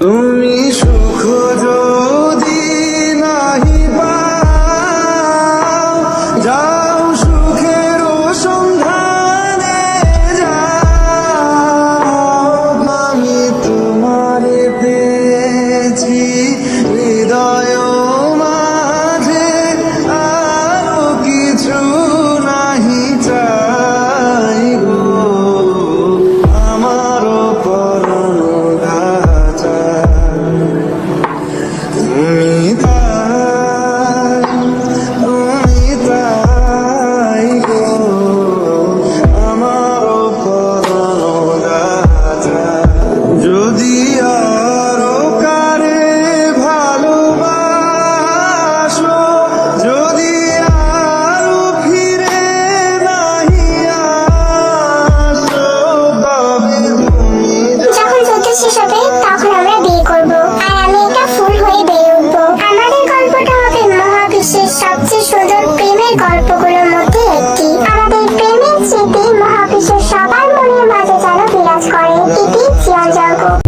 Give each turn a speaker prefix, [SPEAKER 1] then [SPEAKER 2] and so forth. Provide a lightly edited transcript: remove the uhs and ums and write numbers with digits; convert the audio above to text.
[SPEAKER 1] তুমি সুখ যদি নাহি পাও, যাও সুখের সন্ধানে যাও। আমি তোমারে পেয়েছি হৃদয় মাঝে, আরো কিছু নাহি চাই গো। আমারও পরম ঘাটা তুমি তাই গো। আমারও পরম ঘাটা যদি আরো কারে ভালোবাসো, যদি আরো ফিরে নাহি আসো, তবে তুমি
[SPEAKER 2] যখন যুদ্ধ শেষ হবে তখন আমরা বিয়ে করব, আর আমি একটা ফুল হয়ে বেড়ে উঠবো। আমাদের গল্পটা হবে মহাবিশ্বের সবচেয়ে সুন্দর প্রেমের গল্পগুলোর মধ্যে